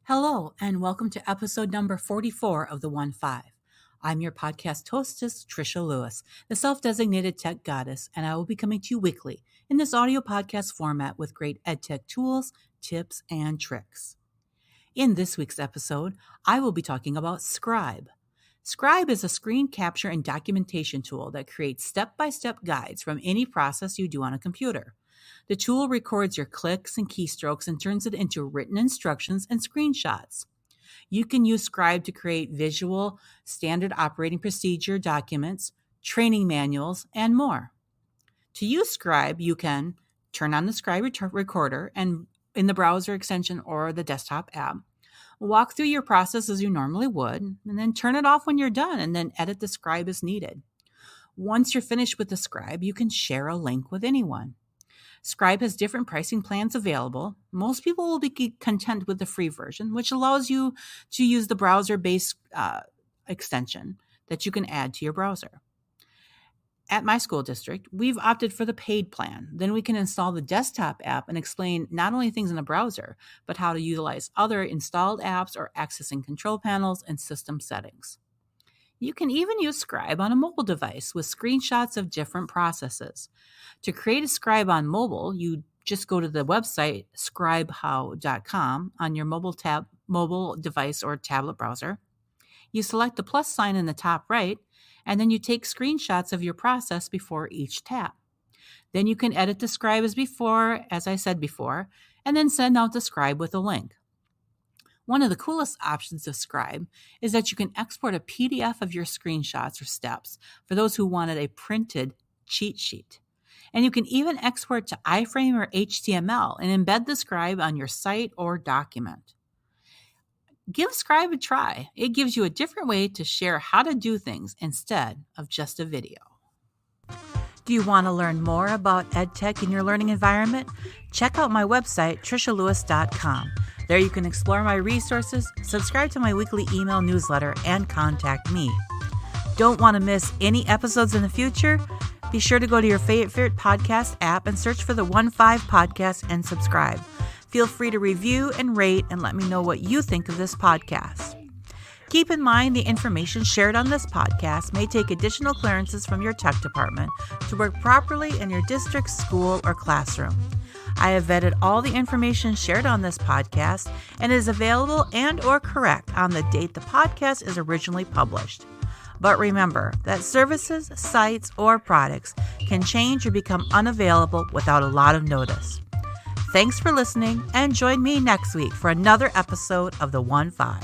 Hello, and welcome to episode number 44 of the 1-5. I'm your podcast hostess, Trisha Lewis, the self-designated tech goddess, and I will be coming to you weekly in this audio podcast format with great edtech tools, tips, and tricks. In this week's episode, I will be talking about Scribe. Scribe is a screen capture and documentation tool that creates step-by-step guides from any process you do on a computer. The tool records your clicks and keystrokes and turns it into written instructions and screenshots. You can use Scribe to create visual, standard operating procedure documents, training manuals, and more. To use Scribe, you can turn on the Scribe recorder and in the browser extension or the desktop app. Walk through your process as you normally would, and then turn it off when you're done, and then edit the Scribe as needed. Once you're finished with the Scribe, you can share a link with anyone. Scribe has different pricing plans available. Most people will be content with the free version, which allows you to use the browser-based extension that you can add to your browser. At my school district, we've opted for the paid plan. Then we can install the desktop app and explain not only things in the browser, but how to utilize other installed apps or accessing control panels and system settings. You can even use Scribe on a mobile device with screenshots of different processes. To create a Scribe on mobile, you just go to the website scribehow.com on your mobile device or tablet browser. You select the plus sign in the top right, and then you take screenshots of your process before each tap. Then you can edit the Scribe as I said before, and then send out the Scribe with a link. One of the coolest options of Scribe is that you can export a PDF of your screenshots or steps for those who wanted a printed cheat sheet. And you can even export to iframe or HTML and embed the Scribe on your site or document. Give Scribe a try. It gives you a different way to share how to do things instead of just a video. Do you want to learn more about EdTech in your learning environment? Check out my website, trishalewis.com. There you can explore my resources, subscribe to my weekly email newsletter, and contact me. Don't want to miss any episodes in the future? Be sure to go to your favorite podcast app and search for the 1-5 podcast and subscribe. Feel free to review and rate and let me know what you think of this podcast. Keep in mind the information shared on this podcast may take additional clearances from your tech department to work properly in your district, school, or classroom. I have vetted all the information shared on this podcast and is available and or correct on the date the podcast is originally published. But remember that services, sites, or products can change or become unavailable without a lot of notice. Thanks for listening, and join me next week for another episode of the 1-5.